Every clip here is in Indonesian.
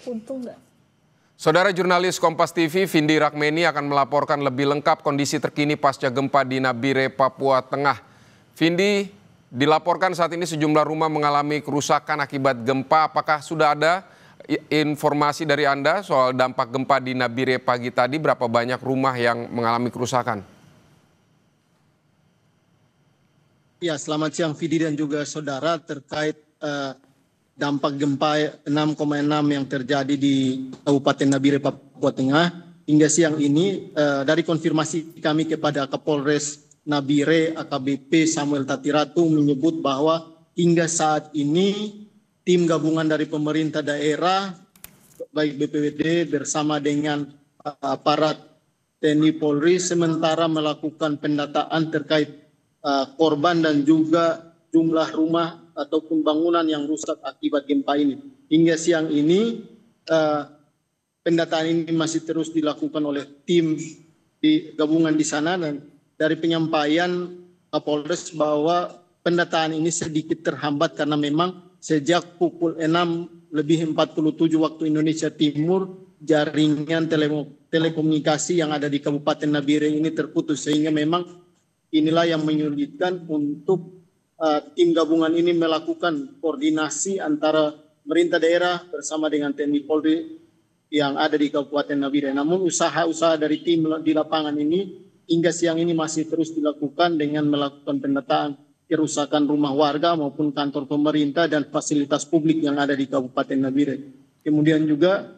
Untung nggak. Saudara jurnalis Kompas TV, Vindi Rakmeni akan melaporkan lebih lengkap kondisi terkini pasca gempa di Nabire, Papua Tengah. Vindi, dilaporkan saat ini sejumlah rumah mengalami kerusakan akibat gempa. Apakah sudah ada informasi dari Anda soal dampak gempa di Nabire pagi tadi? Berapa banyak rumah yang mengalami kerusakan? Ya, selamat siang Vidi dan juga saudara terkait dampak gempa 6,6 yang terjadi di Kabupaten Nabire, Papua Tengah. Hingga siang ini dari konfirmasi kami kepada Kapolres Nabire AKBP Samuel Tatiratu menyebut bahwa hingga saat ini tim gabungan dari pemerintah daerah baik BPBD bersama dengan aparat TNI Polri sementara melakukan pendataan terkait korban dan juga jumlah rumah ataupun bangunan yang rusak akibat gempa ini. Hingga siang ini pendataan ini masih terus dilakukan oleh tim gabungan di sana, dan dari penyampaian Kapolres bahwa pendataan ini sedikit terhambat karena memang sejak pukul 6:47 waktu Indonesia Timur jaringan telekomunikasi yang ada di Kabupaten Nabire ini terputus, sehingga memang inilah yang menyulitkan untuk tim gabungan ini melakukan koordinasi antara pemerintah daerah bersama dengan TNI Polri yang ada di Kabupaten Nabire. Namun usaha-usaha dari tim di lapangan ini hingga siang ini masih terus dilakukan dengan melakukan pendataan kerusakan rumah warga maupun kantor pemerintah dan fasilitas publik yang ada di Kabupaten Nabire. Kemudian juga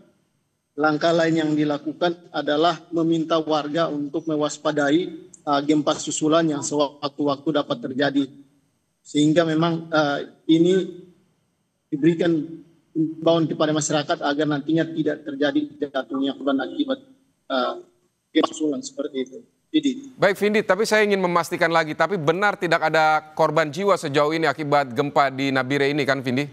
langkah lain yang dilakukan adalah meminta warga untuk mewaspadai gempa susulan yang sewaktu-waktu dapat terjadi, sehingga memang ini diberikan imbauan kepada masyarakat agar nantinya tidak terjadi jatuhnya korban akibat gempa susulan seperti itu. Jadi, baik Vindi, tapi saya ingin memastikan lagi, tapi benar tidak ada korban jiwa sejauh ini akibat gempa di Nabire ini kan Vindi?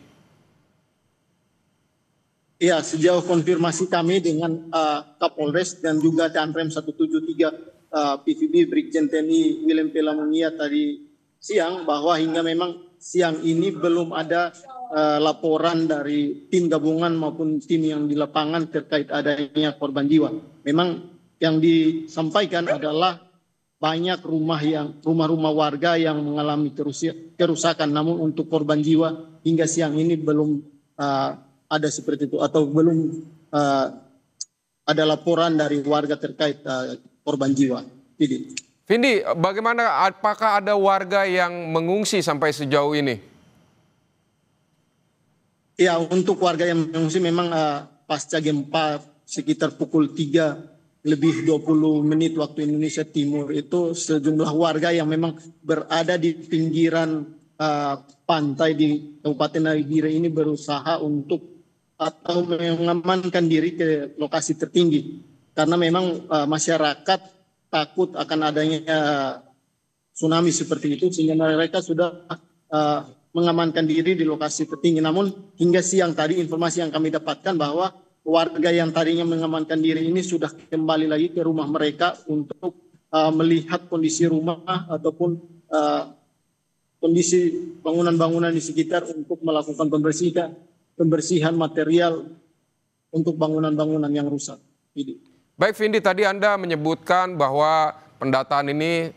Ya, sejauh konfirmasi kami dengan Kapolres dan juga Danrem 173 PVB Brigjen TNI William Pelamunia tadi siang, bahwa hingga memang siang ini belum ada laporan dari tim gabungan maupun tim yang di lapangan terkait adanya korban jiwa. Memang yang disampaikan adalah banyak rumah-rumah warga yang mengalami kerusakan, namun untuk korban jiwa hingga siang ini belum ada seperti itu, atau belum ada laporan dari warga terkait korban jiwa. Vindi, bagaimana, apakah ada warga yang mengungsi sampai sejauh ini? Ya, untuk warga yang mengungsi memang pasca gempa sekitar pukul 3:20 waktu Indonesia Timur itu sejumlah warga yang memang berada di pinggiran pantai di Kabupaten Nabire ini berusaha untuk atau mengamankan diri ke lokasi tertinggi, karena memang masyarakat takut akan adanya tsunami seperti itu, sehingga mereka sudah mengamankan diri di lokasi tertinggi. Namun hingga siang tadi informasi yang kami dapatkan bahwa warga yang tadinya mengamankan diri ini sudah kembali lagi ke rumah mereka untuk melihat kondisi rumah ataupun kondisi bangunan-bangunan di sekitar untuk melakukan pembersihan material untuk bangunan-bangunan yang rusak. Baik Vindi, tadi Anda menyebutkan bahwa pendataan ini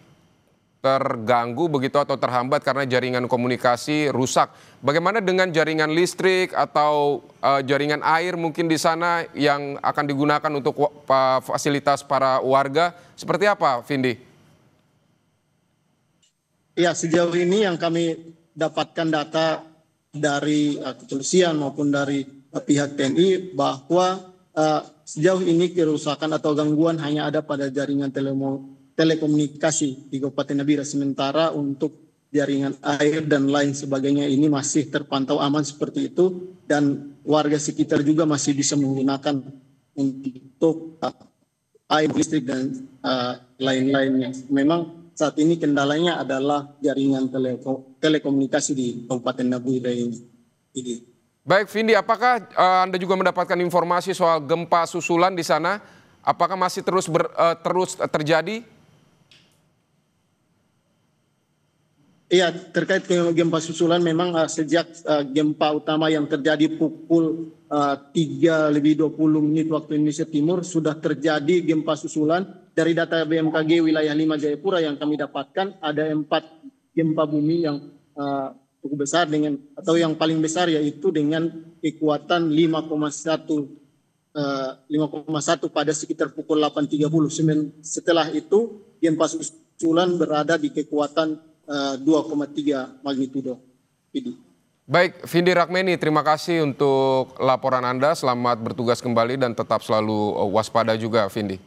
terganggu begitu atau terhambat karena jaringan komunikasi rusak. Bagaimana dengan jaringan listrik atau jaringan air mungkin di sana yang akan digunakan untuk fasilitas para warga? Seperti apa, Vindi? Ya, sejauh ini yang kami dapatkan data dari kepolisian maupun dari pihak TNI bahwa sejauh ini kerusakan atau gangguan hanya ada pada jaringan telekomunikasi di Kabupaten Nabire, sementara untuk jaringan air dan lain sebagainya ini masih terpantau aman seperti itu, dan warga sekitar juga masih bisa menggunakan untuk air, listrik dan lain-lainnya. Memang saat ini kendalanya adalah jaringan telekomunikasi di Kabupaten Nabire ini. Baik Vindi, apakah Anda juga mendapatkan informasi soal gempa susulan di sana? Apakah masih terus terjadi? Iya, terkait dengan gempa susulan memang sejak gempa utama yang terjadi pukul 3:20 waktu Indonesia Timur sudah terjadi gempa susulan. Dari data BMKG wilayah 5 Jayapura yang kami dapatkan ada 4 gempa bumi yang cukup besar dengan atau yang paling besar yaitu dengan kekuatan 5,1 pada sekitar pukul 8.30. Setelah itu gempa susulan berada di kekuatan 2,3 magnitudo. Baik, Vindi Rakmeni, terima kasih untuk laporan Anda. Selamat bertugas kembali dan tetap selalu waspada juga, Vindi.